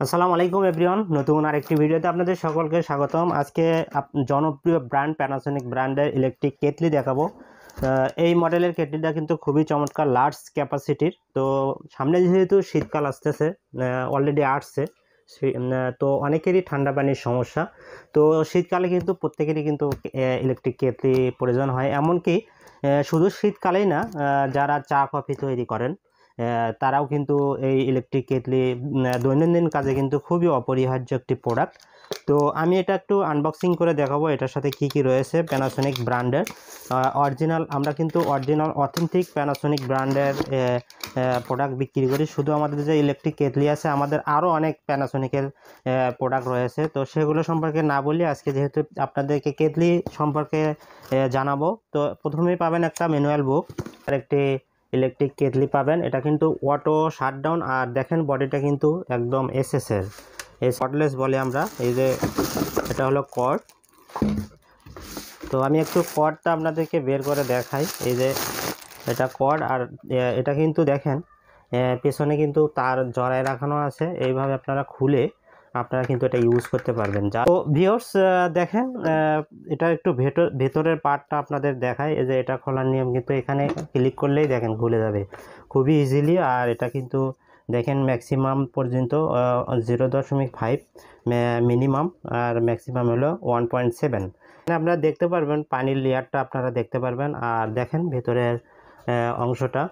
আসসালামু আলাইকুম এভরিওয়ান, নতুন আরেকটি ভিডিওতে আপনাদের সকলকে স্বাগতম। আজকে জনপ্রিয় ব্র্যান্ড প্যানাসোনিক ব্র্যান্ডের ইলেকট্রিক কেটলি দেখাবো। এই মডেলের কেটলিটা কিন্তু খুবই চমৎকার, লার্জ ক্যাপাসিটির। তো সামনে যেহেতু শীতকাল আসতেছে, অলরেডি আসছে, তো অনেকেরই ঠান্ডা পানির সমস্যা। তো শীতকালে কিন্তু প্রত্যেকেরই কিন্তু ইলেকট্রিক কেটলি প্রয়োজন হয়। এমনকি শুধু শীতকালেই না, যারা চা কফি তৈরি করেন তারাও কিন্তু এই ইলেকট্রিক কেটলি দৈনন্দিন কাজে কিন্তু খুবই অপরিহার্য একটি প্রোডাক্ট। তো আমি এটা একটু আনবক্সিং করে দেখাবো এটার সাথে কি কি রয়েছে। প্যানাসোনিক ব্র্যান্ডের অরিজিনাল, আমরা কিন্তু অরিজিনাল অথেন্টিক প্যানাসোনিক ব্র্যান্ডের প্রোডাক্ট বিক্রি করি। শুধু আমাদের যে ইলেকট্রিক কেটলি আছে, আমাদের আরও অনেক প্যানাসোনিকের প্রোডাক্ট রয়েছে। তো সেগুলো সম্পর্কে না বলি, আজকে যেহেতু আপনাদেরকে কেটলি সম্পর্কে জানাবো। তো প্রথমেই পাবেন একটা ম্যানুয়াল বুক আর একটি ইলেকট্রিক কেটলি পাবেন। এটা কিন্তু অটো শাটডাউন, আর দেখেন বডিটা কিন্তু একদম এসএসের, এই কর্ডলেস বলে আমরা। এই যে এটা হলো কর্ড। তো আমি একটু কর্ডটা আপনাদেরকে বের করে দেখাই। এই যে এটা কর্ড, আর এটা কিন্তু দেখেন পেছনে কিন্তু তার জড়ায় রাখানো আছে। এইভাবে আপনারা খুলে আপনারা কিন্তু এটা ইউজ করতে পারবেন। তো ভিউয়ার্স দেখেন, এটা একটু ভেতরের পার্টটা আপনাদের দেখায়। এই যে এটা খোলার নিয়ম কিন্তু এখানে ক্লিক করলেই দেখেন খুলে যাবে খুবই ইজিলি। আর এটা কিন্তু দেখেন ম্যাক্সিমাম পর্যন্ত 0.5 মিনিমাম, আর ম্যাক্সিমাম হলো 1.7। আপনারা দেখতে পারবেন পানির লেয়ারটা আপনারা দেখতে পারবেন। আর দেখেন ভেতরের অংশটা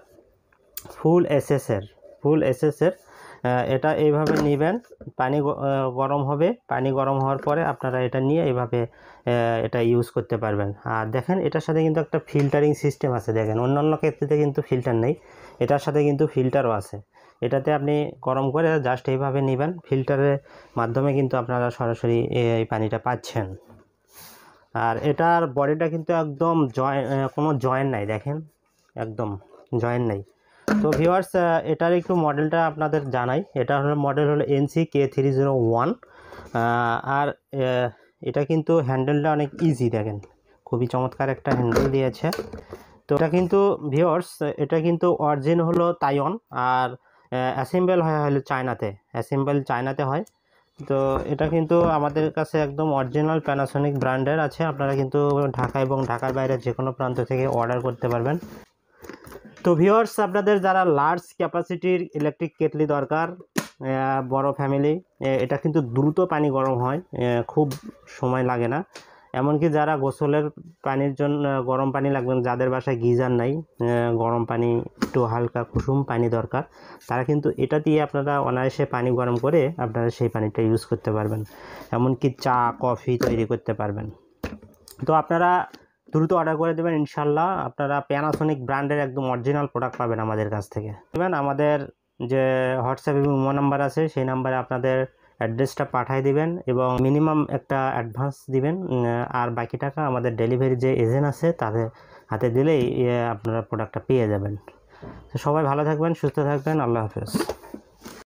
ফুল এসএসের। এটা এইভাবে নেবেন, পানি গরম হবে, পানি গরম হওয়ার পরে আপনারা এটা নিয়ে এইভাবে এটা ইউজ করতে পারবেন। আর দেখেন এটার সাথে কিন্তু একটা ফিল্টারিং সিস্টেম আছে। দেখেন অন্যান্য ক্ষেত্রে কিন্তু ফিল্টার নেই, এটার সাথে কিন্তু ফিল্টারও আছে। এটাতে আপনি গরম করে জাস্ট এইভাবে নেবেন, ফিল্টারের মাধ্যমে কিন্তু আপনারা সরাসরি এই পানিটা পাচ্ছেন। আর এটার বডিটা কিন্তু একদম কোনো জয়েন্ট নাই, দেখেন একদম জয়েন্ট নাই। তো ভিউয়ার্স এটার একটু মডেলটা আপনাদের জানাই। এটা হলো মডেল হলো NC-K301। আর এটা কিন্তু হ্যান্ডেলটা অনেক ইজি, দেখেন খুবই চমৎকার একটা হ্যান্ডেল দিয়েছে। তো এটা কিন্তু ভিউয়ার্স, এটা কিন্তু অরিজিন হলো তাইওয়ান, আর অ্যাসেম্বল হয় হলো চায়নাতে হয়। তো এটা কিন্তু আমাদের কাছে একদম অরিজিনাল প্যানাসোনিক ব্র্যান্ডের আছে। আপনারা কিন্তু ঢাকা এবং ঢাকার বাইরে যে কোনো প্রান্ত থেকে অর্ডার করতে পারবেন। তো ভিউয়ার্স আপনাদের যারা লার্জ ক্যাপাসিটির ইলেকট্রিক কেটলি দরকার, বড় ফ্যামিলি, এটা কিন্তু দ্রুত পানি গরম হয়, খুব সময় লাগে না। এমনকি যারা গোসলের পানির জন্য গরম পানি লাগবেন, যাদের বাসায় গিজার নাই, গরম পানি একটু হালকা কুসুম পানি দরকার, তারা কিন্তু এটা দিয়ে আপনারা অনায়াসে পানি গরম করে আপনারা সেই পানিটা ইউজ করতে পারবেন। এমনকি চা কফি তৈরি করতে পারবেন। তো আপনারা দ্রুত অর্ডার করে দেবেন, ইনশাল্লাহ আপনারা প্যানাসোনিক ব্র্যান্ডের একদম অরিজিনাল প্রোডাক্ট পাবেন আমাদের কাছ থেকে। আমাদের যে হোয়াটসঅ্যাপ এবং ইমো নাম্বার আছে, সেই নাম্বারে আপনাদের অ্যাড্রেসটা পাঠিয়ে দিবেন এবং মিনিমাম একটা অ্যাডভান্স দিবেন। আর বাকি টাকা আমাদের ডেলিভারি যে এজেন্ট আছে তাদের হাতে দিলেই আপনারা প্রোডাক্টটা পেয়ে যাবেন। তো সবাই ভালো থাকবেন, সুস্থ থাকবেন, আল্লাহ হাফেজ।